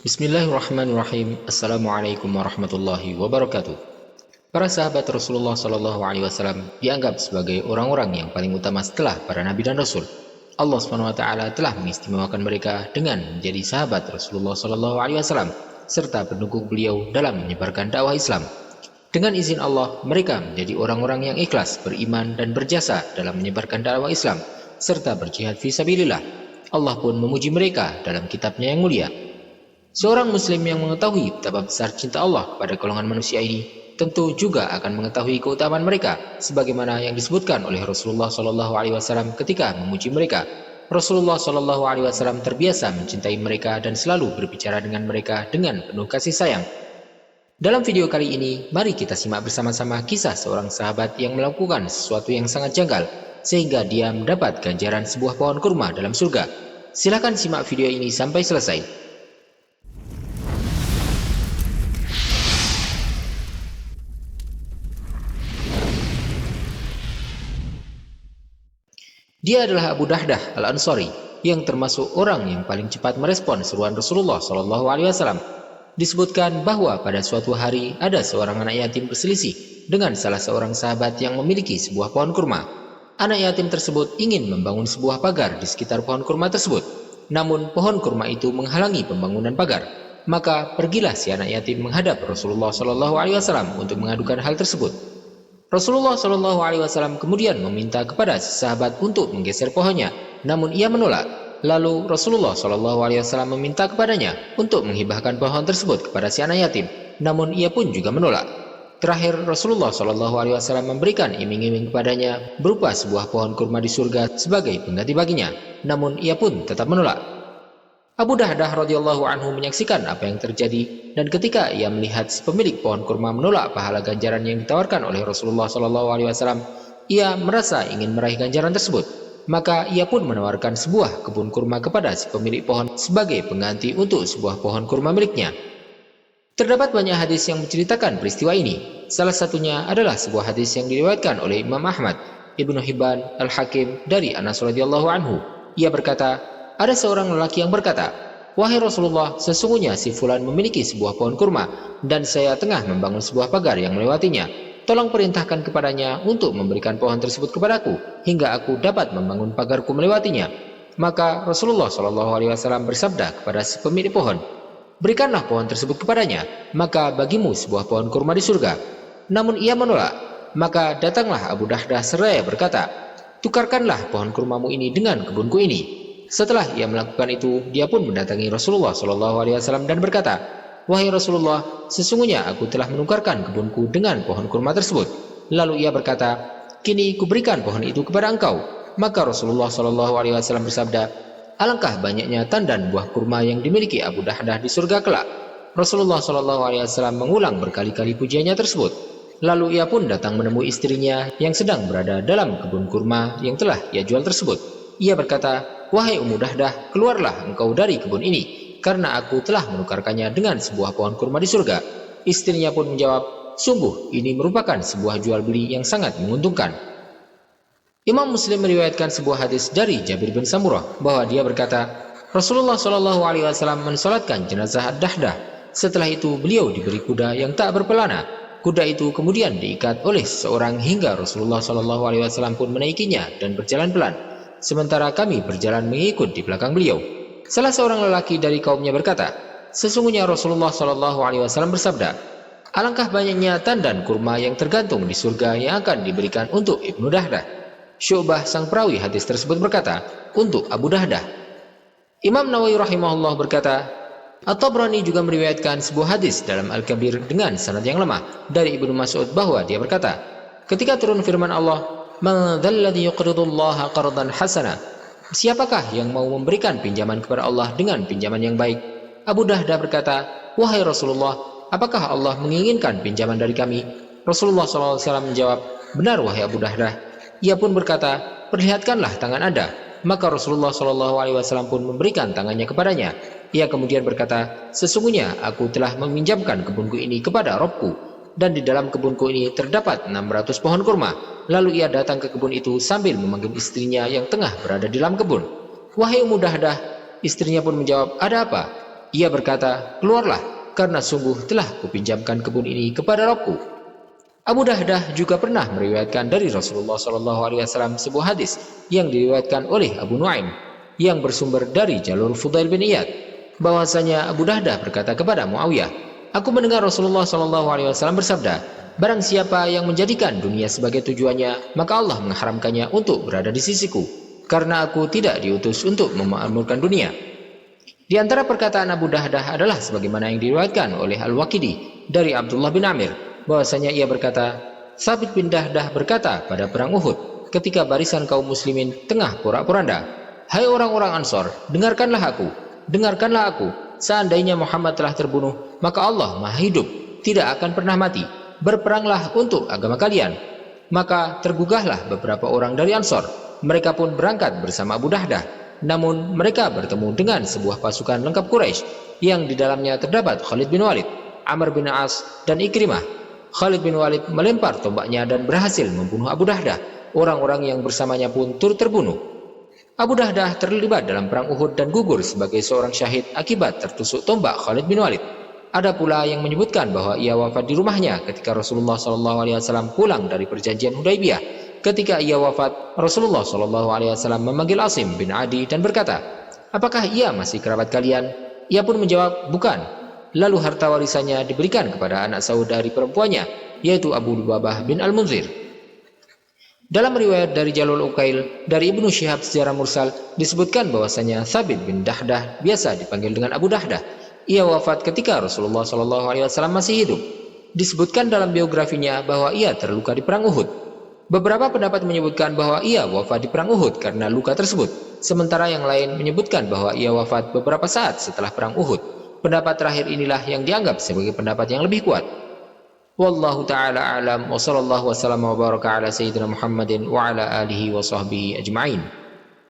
Bismillahirrahmanirrahim. Assalamualaikum warahmatullahi wabarakatuh. Para sahabat Rasulullah Shallallahu Alaihi Wasallam dianggap sebagai orang-orang yang paling utama setelah para nabi dan rasul. Allah SWT telah mengistimewakan mereka dengan menjadi sahabat Rasulullah Shallallahu Alaihi Wasallam serta pendukung beliau dalam menyebarkan dakwah Islam. Dengan izin Allah, mereka menjadi orang-orang yang ikhlas, beriman dan berjasa dalam menyebarkan dakwah Islam serta berjihad fi sabilillah. Allah pun memuji mereka dalam kitabnya yang mulia. Seorang muslim yang mengetahui betapa besar cinta Allah kepada golongan manusia ini tentu juga akan mengetahui keutamaan mereka sebagaimana yang disebutkan oleh Rasulullah SAW ketika memuji mereka. Rasulullah SAW terbiasa mencintai mereka dan selalu berbicara dengan mereka dengan penuh kasih sayang. Dalam video kali ini, mari kita simak bersama-sama kisah seorang sahabat yang melakukan sesuatu yang sangat janggal sehingga dia mendapat ganjaran sebuah pohon kurma dalam surga. Silakan simak video ini sampai selesai. Dia adalah Abu Dahdah Al-Ansari yang termasuk orang yang paling cepat merespon seruan Rasulullah SAW. Disebutkan bahwa pada suatu hari ada seorang anak yatim berselisih dengan salah seorang sahabat yang memiliki sebuah pohon kurma. Anak yatim tersebut ingin membangun sebuah pagar di sekitar pohon kurma tersebut. Namun pohon kurma itu menghalangi pembangunan pagar. Maka pergilah si anak yatim menghadap Rasulullah SAW untuk mengadukan hal tersebut. Rasulullah SAW kemudian meminta kepada sahabat untuk menggeser pohonnya, namun ia menolak. Lalu Rasulullah SAW meminta kepadanya untuk menghibahkan pohon tersebut kepada si anak yatim, namun ia pun juga menolak. Terakhir Rasulullah SAW memberikan iming-iming kepadanya berupa sebuah pohon kurma di surga sebagai pengganti baginya, namun ia pun tetap menolak. Abu Dahdah radhiyallahu anhu menyaksikan apa yang terjadi, dan ketika ia melihat si pemilik pohon kurma menolak pahala ganjaran yang ditawarkan oleh Rasulullah SAW, ia merasa ingin meraih ganjaran tersebut. Maka ia pun menawarkan sebuah kebun kurma kepada si pemilik pohon sebagai pengganti untuk sebuah pohon kurma miliknya. Terdapat banyak hadis yang menceritakan peristiwa ini. Salah satunya adalah sebuah hadis yang diriwayatkan oleh Imam Ahmad, Ibnu Hibban, Al-Hakim dari Anas radhiyallahu anhu. Ia berkata, ada seorang lelaki yang berkata, "Wahai Rasulullah, sesungguhnya si fulan memiliki sebuah pohon kurma dan saya tengah membangun sebuah pagar yang melewatinya. Tolong perintahkan kepadanya untuk memberikan pohon tersebut kepadaku hingga aku dapat membangun pagarku melewatinya." Maka Rasulullah SAW bersabda kepada si pemilik pohon, "Berikanlah pohon tersebut kepadanya, maka bagimu sebuah pohon kurma di surga." Namun ia menolak. Maka datanglah Abu Dahdah seraya berkata, "Tukarkanlah pohon kurmamu ini dengan kebunku ini." Setelah ia melakukan itu, dia pun mendatangi Rasulullah SAW dan berkata, "Wahai Rasulullah, sesungguhnya aku telah menukarkan kebunku dengan pohon kurma tersebut." Lalu ia berkata, "Kini kuberikan pohon itu kepada engkau." Maka Rasulullah SAW bersabda, "Alangkah banyaknya tandan buah kurma yang dimiliki Abu Dahdah di surga kelak." Rasulullah SAW mengulang berkali-kali pujiannya tersebut. Lalu ia pun datang menemui istrinya yang sedang berada dalam kebun kurma yang telah ia jual tersebut. Ia berkata, "Wahai Ummu Dahdah, keluarlah engkau dari kebun ini, karena aku telah menukarkannya dengan sebuah pohon kurma di surga." Istrinya pun menjawab, "Sungguh ini merupakan sebuah jual beli yang sangat menguntungkan." Imam Muslim meriwayatkan sebuah hadis dari Jabir bin Samurah bahwa dia berkata, Rasulullah SAW mensolatkan jenazah Ad-Dahdah. Setelah itu beliau diberi kuda yang tak berpelana. Kuda itu kemudian diikat oleh seseorang hingga Rasulullah SAW pun menaikinya dan berjalan pelan. Sementara kami berjalan mengikut di belakang beliau. Salah seorang lelaki dari kaumnya berkata, "Sesungguhnya Rasulullah SAW bersabda, alangkah banyaknya tandan kurma yang tergantung di surga yang akan diberikan untuk Ibnu Dahdah." Syu'bah sang perawi hadis tersebut berkata, "Untuk Abu Dahdah." Imam Nawawi rahimahullah berkata, At-Tabrani juga meriwayatkan sebuah hadis dalam Al-Kabir dengan sanad yang lemah dari Ibnu Mas'ud bahwa dia berkata, ketika turun firman Allah, "Man dzalladzi yuqridullaha qardan hasana?" Siapakah yang mau memberikan pinjaman kepada Allah dengan pinjaman yang baik? Abu Dahdah berkata, "Wahai Rasulullah, apakah Allah menginginkan pinjaman dari kami?" Rasulullah SAW menjawab, "Benar wahai Abu Dahdah." Ia pun berkata, "Perlihatkanlah tangan Anda." Maka Rasulullah SAW pun memberikan tangannya kepadanya. Ia kemudian berkata, "Sesungguhnya aku telah meminjamkan kebunku ini kepada Robku, dan di dalam kebunku ini terdapat 600 pohon kurma." Lalu ia datang ke kebun itu sambil memanggil istrinya yang tengah berada di dalam kebun. "Wahai Ummu Dahdah," istrinya pun menjawab, "Ada apa?" Ia berkata, keluarlah, karena sungguh telah kupinjamkan kebun ini kepada Rabbku. Abu Dahdah juga pernah meriwayatkan dari Rasulullah SAW sebuah hadis yang diriwayatkan oleh Abu Nuaim yang bersumber dari jalur Fudail bin Iyad, bahwasanya Abu Dahdah berkata kepada Muawiyah, aku mendengar Rasulullah SAW bersabda, barang siapa yang menjadikan dunia sebagai tujuannya, maka Allah mengharamkannya untuk berada di sisiku, karena aku tidak diutus untuk memakmurkan dunia. Di antara perkataan Abu Dahdah adalah sebagaimana yang diriwayatkan oleh Al-Waqidi dari Abdullah bin Amir, bahwasanya ia berkata, Sabit bin Dahdah berkata pada perang Uhud ketika barisan kaum muslimin tengah porak-poranda, hai orang-orang Ansor, dengarkanlah aku, seandainya Muhammad telah terbunuh, maka Allah Maha Hidup, tidak akan pernah mati, berperanglah untuk agama kalian. Maka tergugahlah beberapa orang dari Ansor, mereka pun berangkat bersama Abu Dahdah, namun mereka bertemu dengan sebuah pasukan lengkap Quraisy yang di dalamnya terdapat Khalid bin Walid, Amr bin As, dan Ikrimah. Khalid bin Walid melempar tombaknya dan berhasil membunuh Abu Dahdah. Orang-orang yang bersamanya pun turut terbunuh. Abu Dahdah terlibat dalam perang Uhud dan gugur sebagai seorang syahid akibat tertusuk tombak Khalid bin Walid. Ada pula yang menyebutkan bahwa ia wafat di rumahnya ketika Rasulullah SAW pulang dari perjanjian Hudaibiyah. Ketika ia wafat, Rasulullah SAW memanggil Asim bin Adi dan berkata, apakah ia masih kerabat kalian? Ia pun menjawab, bukan. Lalu harta warisannya diberikan kepada anak saudari perempuannya, yaitu Abu Lubabah bin Al-Munzir. Dalam riwayat dari Jalul Uqail dari Ibnu Syihab secara mursal disebutkan bahwasanya Sabit bin Dahdah biasa dipanggil dengan Abu Dahdah. Ia wafat ketika Rasulullah SAW masih hidup. Disebutkan dalam biografinya bahwa ia terluka di perang Uhud. Beberapa pendapat menyebutkan bahwa ia wafat di perang Uhud karena luka tersebut, sementara yang lain menyebutkan bahwa ia wafat beberapa saat setelah perang Uhud. Pendapat terakhir inilah yang dianggap sebagai pendapat yang lebih kuat. Wallahu ta'ala a'lam wa sallallahu wa sallam wa baraka ala sayyidina Muhammadin wa ala alihi wa sahbihi ajma'in.